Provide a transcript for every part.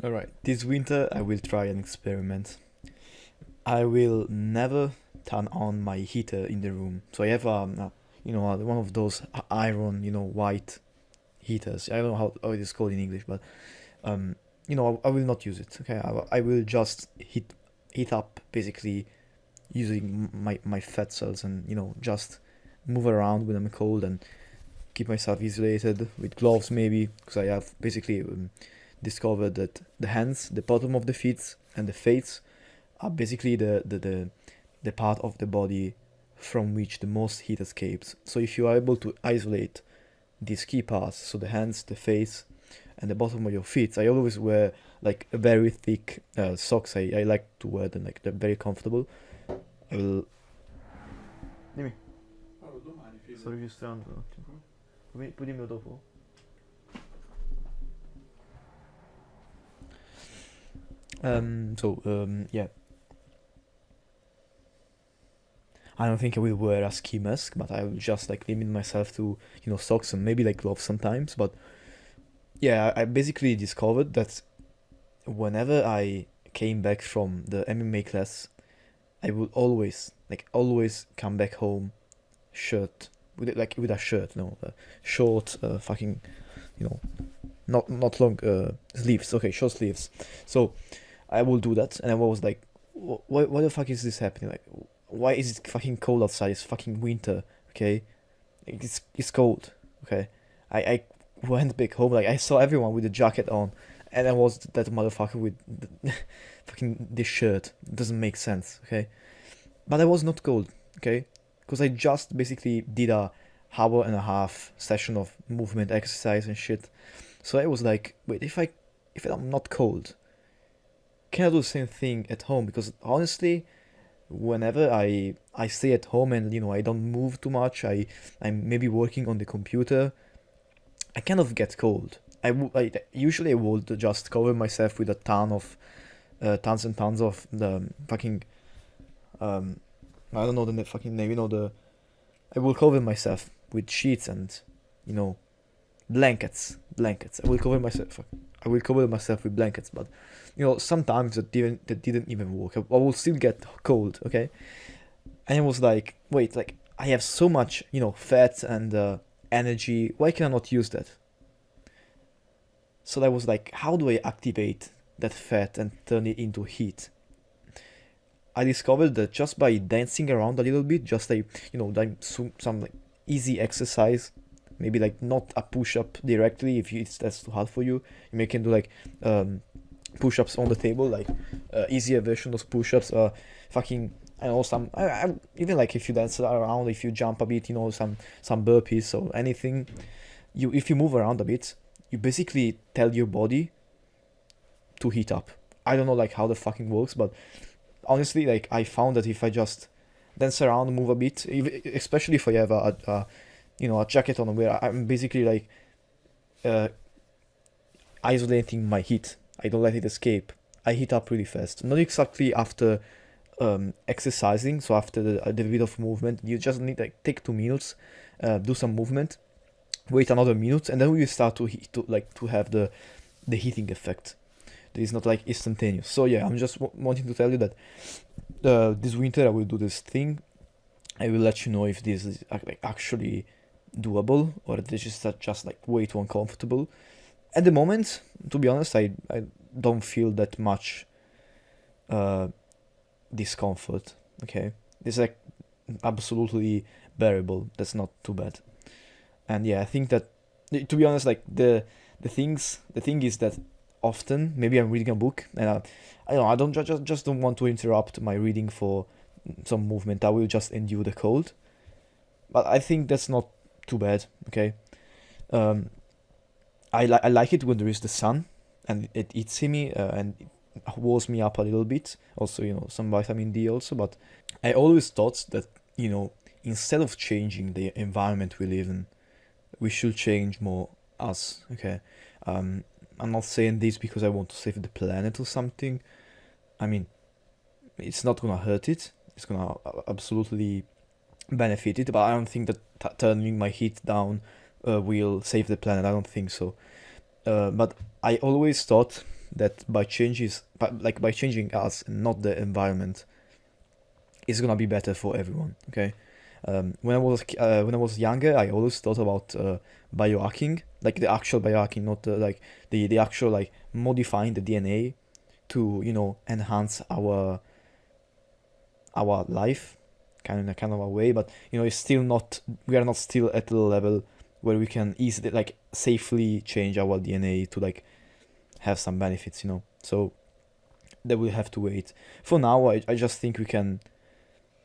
Alright, this winter I will try an experiment. I will never turn on my heater in the room. So I have one of those iron, white heaters. I don't know how it is called in English, but I will not use it. Okay, I will just heat up basically using my fat cells and just move around when I'm cold and keep myself isolated with gloves maybe because I have basically discovered that the hands, the bottom of the feet, and the face are basically the part of the body from which the most heat escapes. So if you are able to isolate these key parts, so the hands, the face, and the bottom of your feet, I always wear like a very thick socks. I like to wear them, like they're very comfortable. I will. Dimmi. Allora, domani, Sto figlio. registrando un attimo. Poi dimmelo dopo. Yeah. I don't think I will wear a ski mask, but I will just like limit myself to, socks and maybe like gloves sometimes. But yeah, I basically discovered that whenever I came back from the MMA class, I would always come back home shirt with a shirt, no, short, fucking, you know, not long sleeves. Okay, short sleeves. So I will do that, and I was like, why the fuck is this happening? Like, why is it fucking cold outside? It's fucking winter. Okay, it's cold. Okay, I went back home. Like I saw everyone with a jacket on, and I was that motherfucker with fucking this shirt. It doesn't make sense. Okay, but I was not cold. Okay, because I just basically did a hour and a half session of movement exercise and shit. So I was like, wait, if I'm not cold, can I do the same thing at home? Because honestly, whenever I stay at home and I don't move too much, I'm maybe working on the computer, I kind of get cold. I usually I would just cover myself with a ton of tons and tons of the fucking um I don't know the fucking name. The I will cover myself with sheets and you know blankets. I will cover myself with blankets, but sometimes that didn't even work. I will still get cold. Okay, and it was like, wait, like I have so much fat and energy. Why can I not use that? So that was like, how do I activate that fat and turn it into heat? I discovered that just by dancing around a little bit, just like like some like easy exercise, maybe like not a push up directly if that's too hard for you. You may can do like um, push ups on the table, like easier version of push ups. Fucking I know some. Even like if you dance around, if you jump a bit, some burpees or anything. If you move around a bit, you basically tell your body to heat up. I don't know like how the fucking works, but honestly, like I found that if I just dance around, move a bit, especially if I have a jacket on where I'm basically like uh, isolating my heat. I don't let it escape. I heat up really fast. Not exactly after exercising, so after the bit of movement, you just need like take 2 minutes, do some movement, wait another minute, and then we start to have the heating effect. That is not like instantaneous. So yeah, I'm just wanting to tell you that this winter I will do this thing. I will let you know if this is like actually doable or this is just like way too uncomfortable. At the moment, to be honest, I don't feel that much uh, discomfort. Okay, it's like absolutely bearable. That's not too bad. And yeah, I think that to be honest, like the thing is that often maybe I'm reading a book and I don't know, I don't just don't want to interrupt my reading for some movement. I will just endure the cold. But I think that's not too bad. Okay, um, I like it when there is the sun and it eats me and it warms me up a little bit. Also, some vitamin D also. But I always thought that instead of changing the environment we live in, we should change more us. Okay, um, I'm not saying this because I want to save the planet or something. I mean, it's not gonna hurt it. It's gonna absolutely benefit it. But I don't think that turning my heat down will save the planet. I don't think so. But I always thought that by changing us and not the environment, it's gonna be better for everyone. Okay. When I was younger, I always thought about biohacking, like the actual biohacking, not the actual like modifying the DNA to enhance our life, kind of a way. But it's still not we are not still at the level where we can easily like safely change our DNA to like have some benefits. So that we have to wait. For now, I just think we can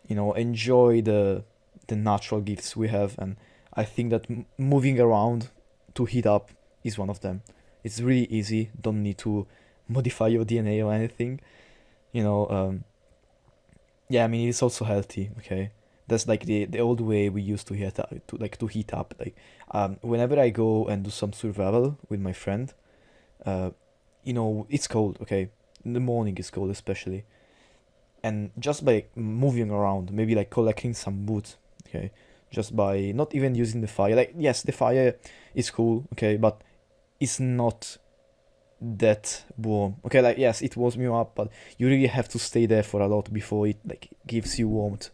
enjoy the natural gifts we have, and I think that moving around to heat up is one of them. It's really easy. Don't need to modify your DNA or anything. You know, yeah. I mean, it's also healthy. Okay, that's like the old way we used to heat up. Like, whenever I go and do some survival with my friend, uh, it's cold. Okay, in the morning it's cold especially, and just by moving around, maybe like collecting some wood, okay, just by not even using the fire. Like, yes, the fire is cool, okay, but it's not that warm. Okay, like, yes, it warms me up, but you really have to stay there for a lot before it like gives you warmth.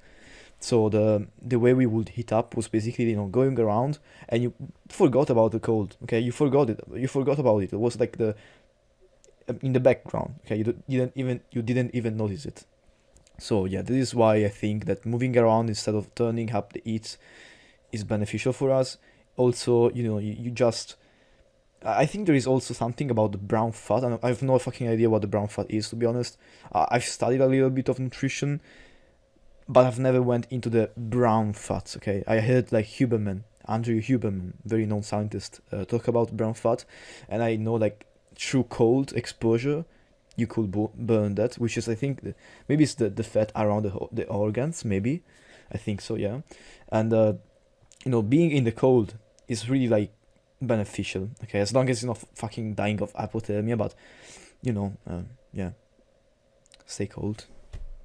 So the way we would heat up was basically going around, and you forgot about the cold. Okay, you forgot about it. It was like the in the background. Okay, you didn't even notice it. So yeah, this is why I think that moving around instead of turning up the heat is beneficial for us. Also, you just I think there is also something about the brown fat. I have no fucking idea what the brown fat is, to be honest. I've studied a little bit of nutrition, but I've never went into the brown fats. Okay, I heard like Huberman, Andrew Huberman, very known scientist, talk about brown fat, and I know like through cold exposure, you could burn that, which is I think maybe it's the fat around the organs, maybe. I think so, yeah. And being in the cold is really like beneficial. Okay, as long as you're not fucking dying of hypothermia, but yeah, stay cold.